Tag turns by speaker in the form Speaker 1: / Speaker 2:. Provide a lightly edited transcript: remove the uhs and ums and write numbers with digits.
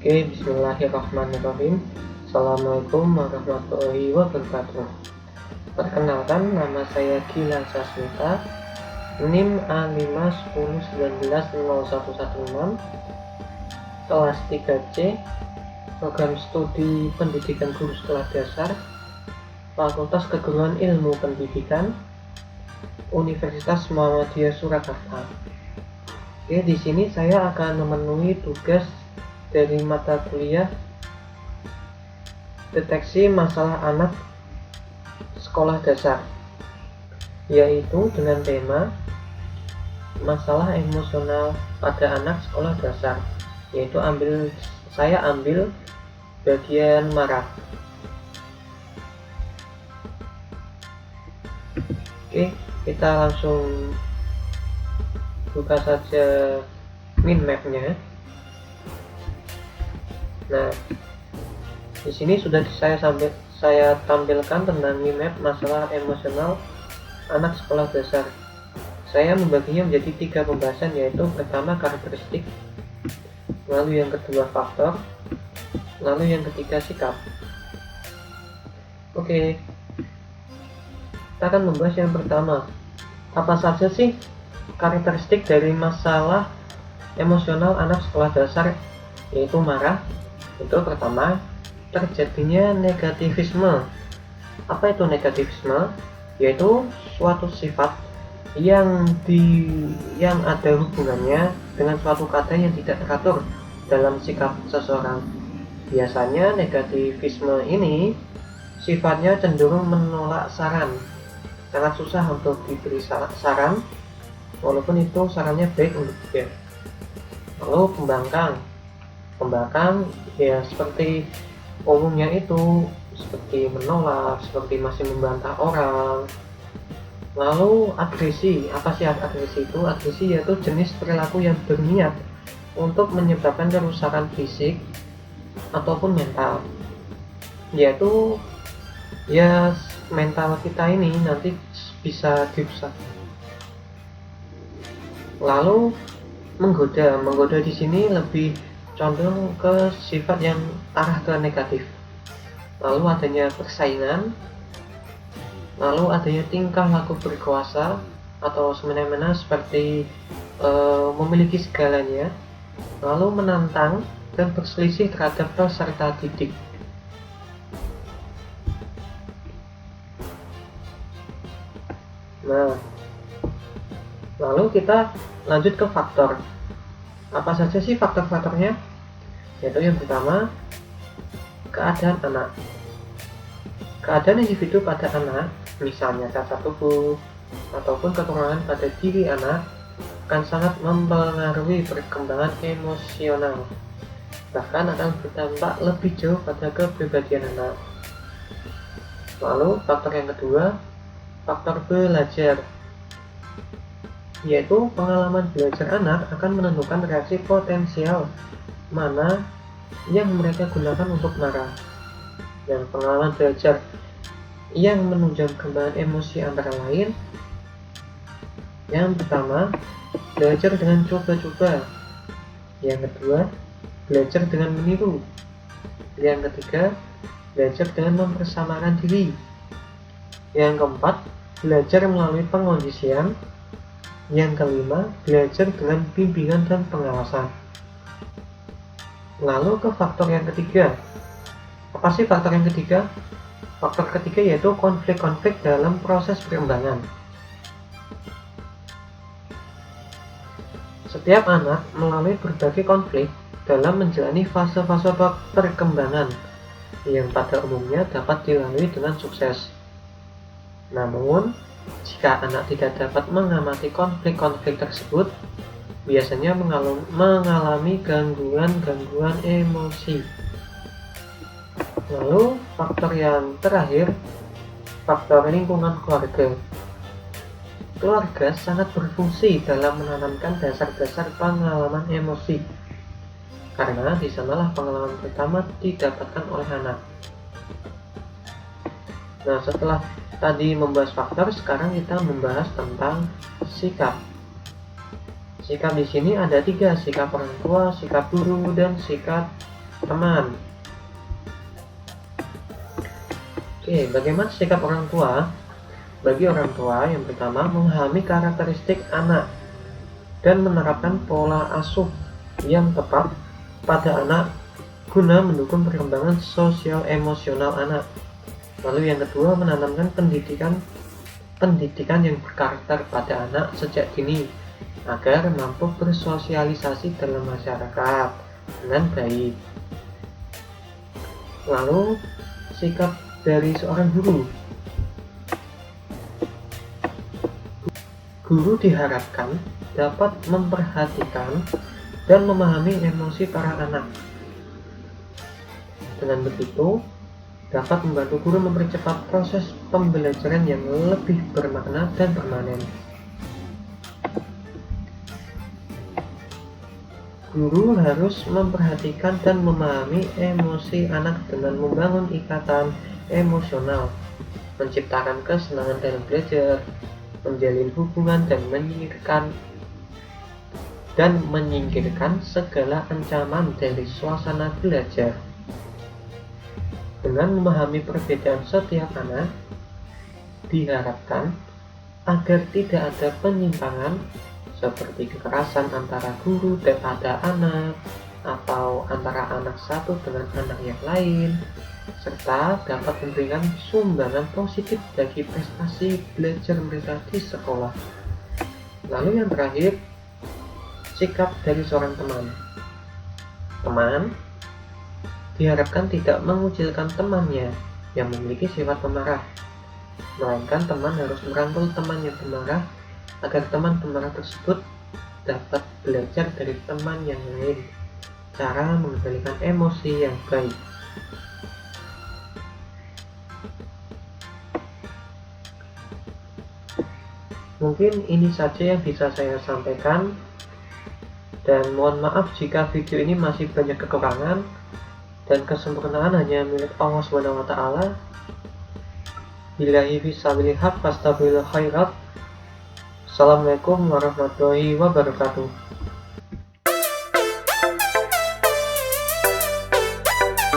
Speaker 1: Oke, bismillahirrahmanirrahim. Assalamualaikum warahmatullahi wabarakatuh. Perkenalkan, nama saya Gilang Sasmita, NIM A510190116, kelas 3C, program studi pendidikan guru sekolah dasar, Fakultas Keguruan Ilmu Pendidikan, Universitas Muhammadiyah Surakarta. Oke, di sini saya akan memenuhi tugas dari mata kuliah deteksi masalah anak sekolah dasar, yaitu dengan tema masalah emosional pada anak sekolah dasar, yaitu saya ambil bagian marah. Oke, kita langsung buka saja min mapnya. Nah, di sini sudah saya tampilkan tentang minmap masalah emosional anak sekolah dasar. Saya membaginya menjadi 3 pembahasan, yaitu pertama karakteristik, lalu yang kedua faktor, lalu yang ketiga sikap. Oke, kita akan membahas yang pertama. Apa saja sih karakteristik dari masalah emosional anak sekolah dasar, yaitu marah? Itu pertama, terjadinya negativisme. Apa itu negativisme? Yaitu suatu sifat yang ada hubungannya dengan suatu kata yang tidak teratur dalam sikap seseorang. Biasanya negativisme ini sifatnya cenderung menolak saran, sangat susah untuk diberi saran walaupun itu sarannya baik untuk dia. Lalu pembangkang ya seperti umumnya itu seperti menolak, seperti masih membantah orang. Lalu agresi, apa sih agresi itu? Agresi yaitu jenis perilaku yang berniat untuk menyebabkan kerusakan fisik ataupun mental, yaitu ya mental kita ini nanti bisa dirusak. Lalu menggoda di sini lebih condong ke sifat yang arah ke negatif. Lalu adanya persaingan, lalu adanya tingkah laku berkuasa atau semena-mena seperti memiliki segalanya, lalu menantang dan berselisih terhadap peserta didik. Nah, lalu kita lanjut ke faktor. Apa saja sih faktor-faktornya? Yaitu yang pertama, keadaan anak. Keadaan individu pada anak, misalnya cacat tubuh ataupun kekurangan pada diri anak, akan sangat mempengaruhi perkembangan emosional, bahkan akan berdampak lebih jauh pada kepribadian anak. Lalu faktor yang kedua, faktor belajar, yaitu pengalaman belajar anak akan menentukan reaksi potensial mana yang mereka gunakan untuk marah. Dan pengalaman belajar yang menunjang perkembangan emosi antara lain, yang pertama, belajar dengan coba-coba. Yang kedua, belajar dengan meniru. Yang ketiga, belajar dengan mempersamakan diri. Yang keempat, belajar melalui pengondisian. Yang kelima, belajar dengan bimbingan dan pengawasan. Lalu ke faktor yang ketiga. Apa sih faktor yang ketiga? Faktor ketiga yaitu konflik-konflik dalam proses perkembangan. Setiap anak melalui berbagai konflik dalam menjalani fase-fase perkembangan yang pada umumnya dapat dilalui dengan sukses. Namun, jika anak tidak dapat mengamati konflik-konflik tersebut, biasanya mengalami gangguan emosi. Lalu faktor yang terakhir, faktor lingkungan keluarga. Keluarga sangat berfungsi dalam menanamkan dasar-dasar pengalaman emosi, karena di sanalah pengalaman pertama didapatkan oleh anak. Nah, setelah tadi membahas faktor, sekarang kita membahas tentang sikap. Sikap di sini ada 3, sikap orang tua, sikap guru, dan sikap teman. Oke, bagaimana sikap orang tua? Bagi orang tua, yang pertama memahami karakteristik anak dan menerapkan pola asuh yang tepat pada anak guna mendukung perkembangan sosial emosional anak. Lalu yang kedua, menanamkan pendidikan yang berkarakter pada anak sejak dini agar mampu bersosialisasi dalam masyarakat dengan baik. Lalu sikap dari seorang guru. Guru diharapkan dapat memperhatikan dan memahami emosi para anak. Dengan begitu, dapat membantu guru mempercepat proses pembelajaran yang lebih bermakna dan permanen. Guru harus memperhatikan dan memahami emosi anak dengan membangun ikatan emosional, menciptakan kesenangan dalam belajar, menjalin hubungan dan menyingkirkan segala ancaman dari suasana belajar. Dengan memahami perbedaan setiap anak, diharapkan agar tidak ada penyimpangan seperti kekerasan antara guru kepada anak atau antara anak satu dengan anak yang lain, serta dapat memberikan sumbangan positif bagi prestasi belajar mereka di sekolah. Lalu yang terakhir, sikap dari seorang teman. Teman diharapkan tidak mengucilkan temannya yang memiliki sifat pemarah, melainkan teman harus merangkul teman yang pemarah agar teman pemarah tersebut dapat belajar dari teman yang lain cara mengendalikan emosi yang baik. Mungkin ini saja yang bisa saya sampaikan, dan mohon maaf jika video ini masih banyak kekurangan dan kesempurnaan hanya milik Allah SWT. Billahi fisabilil haq, fastabilul khairat. Assalamualaikum warahmatullahi wabarakatuh.